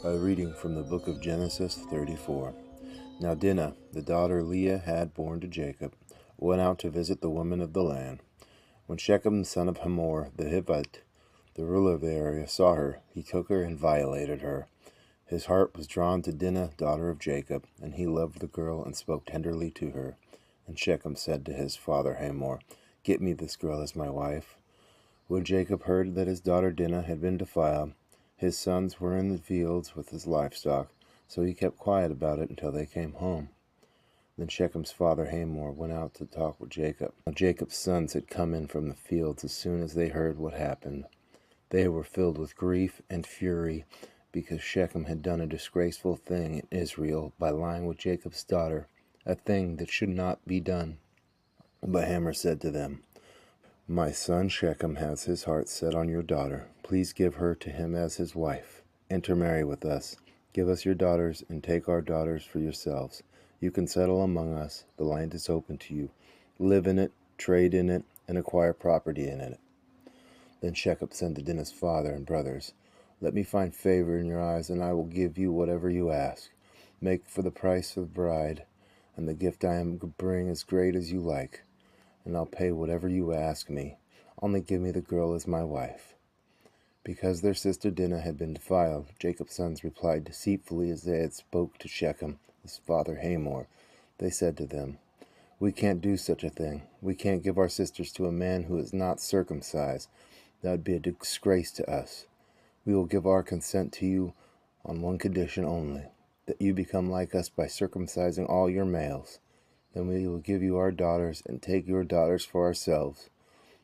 A reading from the book of Genesis 34. Now Dinah, the daughter Leah had borne to Jacob, went out to visit the women of the land. When Shechem, the son of Hamor, the Hivite, the ruler of the area, saw her, he took her and violated her. His heart was drawn to Dinah, daughter of Jacob, and he loved the girl and spoke tenderly to her. And Shechem said to his father Hamor, "Get me this girl as my wife." When Jacob heard that his daughter Dinah had been defiled, his sons were in the fields with his livestock, so he kept quiet about it until they came home. Then Shechem's father Hamor went out to talk with Jacob. Now Jacob's sons had come in from the fields as soon as they heard what happened. They were filled with grief and fury because Shechem had done a disgraceful thing in Israel by lying with Jacob's daughter, a thing that should not be done. But Hamor said to them, "My son Shechem has his heart set on your daughter. Please give her to him as his wife. Intermarry with us. Give us your daughters and take our daughters for yourselves. You can settle among us. The land is open to you. Live in it, trade in it, and acquire property in it." Then Shechem said to Dinah's father and brothers, "Let me find favor in your eyes, and I will give you whatever you ask. Make for the price of the bride, and the gift I am to bring as great as you like, and I'll pay whatever you ask me. Only give me the girl as my wife." Because their sister Dinah had been defiled, Jacob's sons replied deceitfully as they had spoke to Shechem, his father Hamor. They said to them, "We can't do such a thing. We can't give our sisters to a man who is not circumcised. That would be a disgrace to us. We will give our consent to you on one condition only, that you become like us by circumcising all your males. Then we will give you our daughters and take your daughters for ourselves.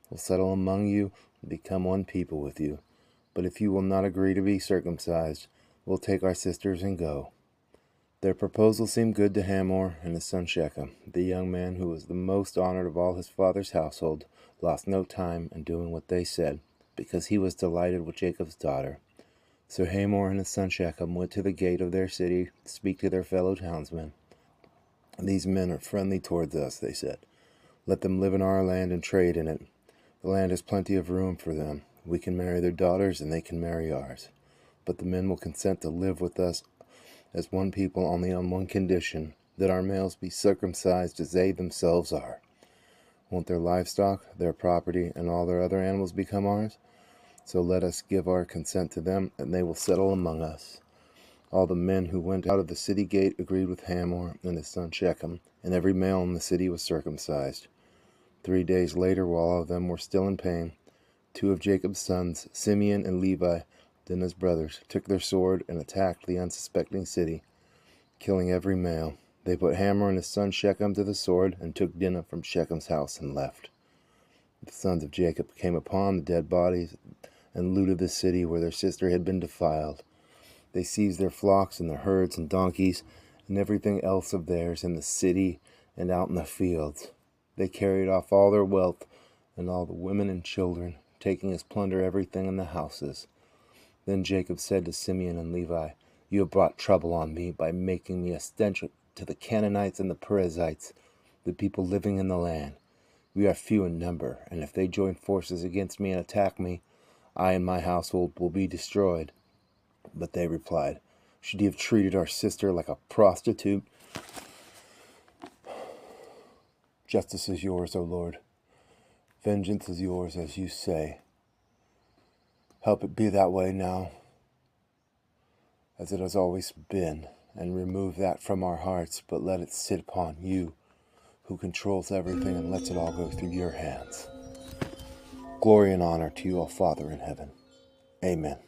We'll settle among you and become one people with you. But if you will not agree to be circumcised, we'll take our sisters and go." Their proposal seemed good to Hamor and his son Shechem. The young man, who was the most honored of all his father's household, lost no time in doing what they said, because he was delighted with Jacob's daughter. So Hamor and his son Shechem went to the gate of their city to speak to their fellow townsmen. "These men are friendly towards us," they said. "Let them live in our land and trade in it. The land has plenty of room for them. We can marry their daughters and they can marry ours. But the men will consent to live with us as one people only on one condition, that our males be circumcised as they themselves are. Won't their livestock, their property, and all their other animals become ours? So let us give our consent to them, and they will settle among us." All the men who went out of the city gate agreed with Hamor and his son Shechem, and every male in the city was circumcised. 3 days later, while all of them were still in pain, 2 of Jacob's sons, Simeon and Levi, Dinah's brothers, took their sword and attacked the unsuspecting city, killing every male. They put Hamor and his son Shechem to the sword and took Dinah from Shechem's house and left. The sons of Jacob came upon the dead bodies and looted the city where their sister had been defiled. They seized their flocks and their herds and donkeys and everything else of theirs in the city and out in the fields. They carried off all their wealth and all the women and children, taking as plunder everything in the houses. Then Jacob said to Simeon and Levi, "You have brought trouble on me by making me a stench to the Canaanites and the Perizzites, the people living in the land. We are few in number, and if they join forces against me and attack me, I and my household will be destroyed." But they replied, "Should you have treated our sister like a prostitute? Justice is yours, O Lord. Vengeance is yours, as you say. Help it be that way now, as it has always been, and remove that from our hearts, but let it sit upon you, who controls everything and lets it all go through your hands. Glory and honor to you, O Father in heaven. Amen."